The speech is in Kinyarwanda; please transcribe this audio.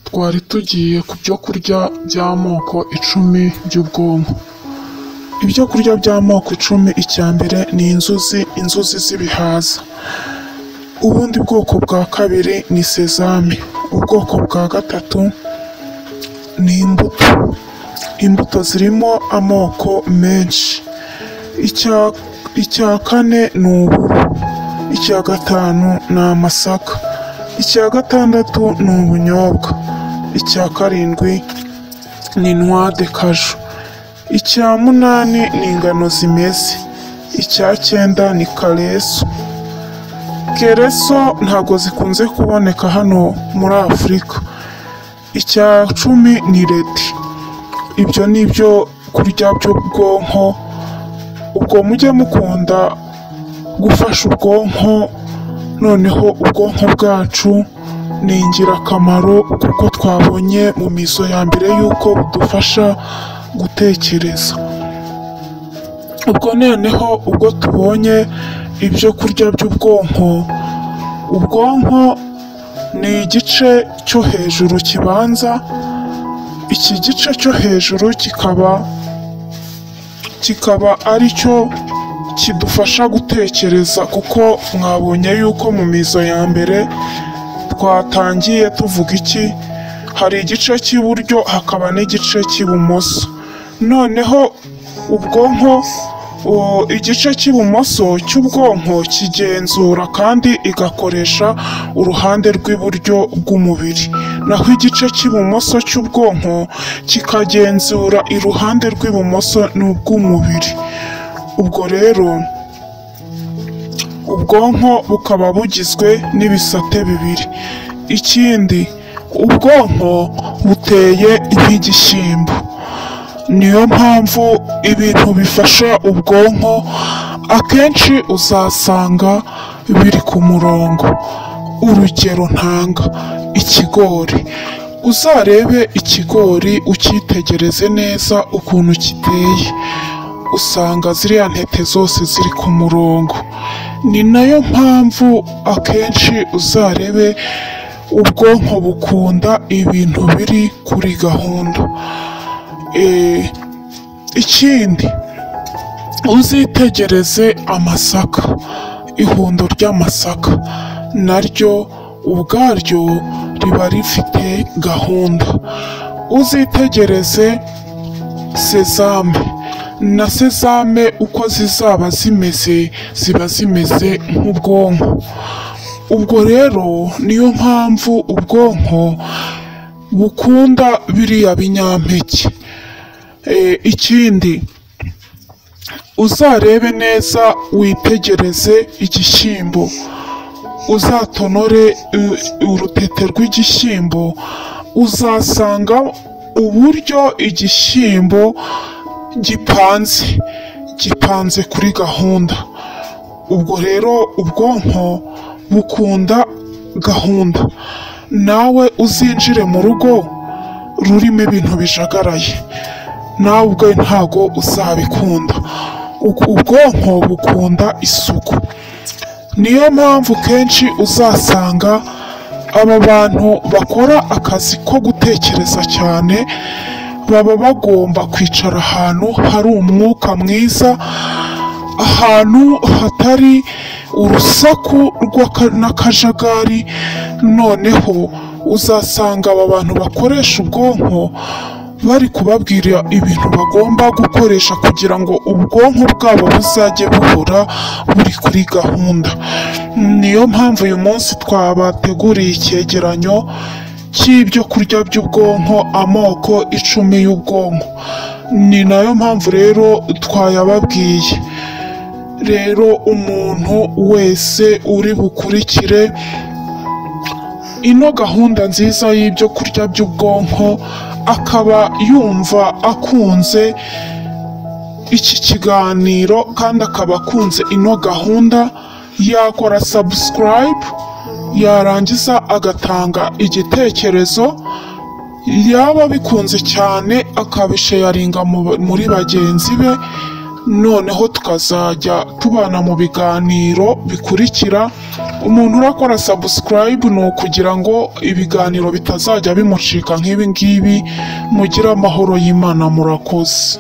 Twari tugiye ku byo kurya by'amoko 10 by'ubwonko. Ibyo kurya by'amoko 10, icya mbere ni inzuzi z'ibihaza. Ubundi bwoko bwa kabiri ni sezame. Ubwoko bwa gatatu ni imbuto zirimo amoko menshi. Icya kane ni uburo. Icya gatanu ni amasaka. Icya gatandatu ni ubunyobwa. Icya karindwi ni noix de cajou. Icya munani ni ingano zimeze. Icya cyenda ni kereso. Kereso ntabwo zikunze kuboneka hano muri Afurika. Icya 10 ni reti. Ibyo ni ibyo kurya by'ubwonko. Ubwo mujye mukunda gufasha ubwonko, noneho ubwonko bwacu ni ingirakamaro kuko twabonye mu mizo ya mbere yuko budufasha gutekereza. Ubwo noneho ubwo tubonye ibyo kurya by'ubwonko, ubwonko ni igice cyo hejuru kibanza. Iki gice cyo hejuru kikaba ari cyo kidufasha gutekereza, kuko mwabonye yuko mu mizo ya mbere twatangiye tuvuga iki, hari igice cy'iburyo hakaba n'igice cy'ibumoso. Noneho ubwonko, igice cy'ibumoso cy'ubwonko kigenzura kandi igakoresha uruhande rw'iburyo bw'umubiri, naho igice cy'ibumoso cy'ubwonko kikagenzura iruhande rw'ibumoso n'ubw'umubiri. Ubwo rero ubwonko bukaba bugizwe n'ibisate bibiri. Ikindi, ubwonko buteye nk'igishyimbo. Niyo mpamvu ibintu bifasha ubwonko akenshi uzasanga biri ku murongo. Urugero ntanga, ikigori. Uzarebe ikigori ucyitegereze neza ukuntu kiteye, usanga ziriya ntete zose ziri ku murongo. Ni nayo mpamvu akenshi uzarebe ubwonko bukunda ibintu biri kuri gahunda. Ikindi, uzitegereze amasaka, ihundo ry'amasaka naryo ubwaryo riba rifite gahunda. Uzitegereze sezame, na sezame uko zizaba zimeze ziba zimeze nk'ubwonko. Ubwo rero niyo mpamvu ubwonko bukunda biriya binyampeke. Ikindi, uzarebe neza witegereze igishyimbo, uzatonore urutete rw'igishyimbo, uzasanga uburyo igishyimbo gipanze kuri gahunda. Ubwo rero ubwonko bukunda gahunda. Nawe uzinjire mu rugo rurimo ibintu bijagaraye, nawe ubwo ntago uzabikunda. Ubwonko bukunda isuku. Niyo mpamvu kenshi uzasanga aba bantu bakora akazi ko gutekereza cyane baba bagomba kwicara ahantu hari umwuka mwiza, ahantu hatari urusaku n'akajagari. Noneho uzasanga aba bantu bakoresha ubwonko bari kubabwira ibintu bagomba gukoresha kugira ngo ubwonko bwabo buzajye buhora buri kuri gahunda. Niyo mpamvu uyu munsi twabateguriye icyegeranyo cy'ibyo kurya by'ubwonko, amoko 10 y'ubwonko. Ni nayo mpamvu rero twayababwiye. Rero umuntu wese uri bukurikire ino gahunda nziza y'ibyo kurya by'ubwonko, akaba yumva akunze iki kiganiro kandi akaba akunze ino gahunda, yakora subscribe, yarangiza agatanga igitekerezo, yaba bikunze cyane akabisharinga muri bagenzi be. Noneho tukazajya tubana mu biganiro bikurikira. umuntu urakora subscribe ni ukugira ngo ibiganiro bitazajya bimucika nk'ibi ngibi. Mugire amahoro y'Imana, murakoze.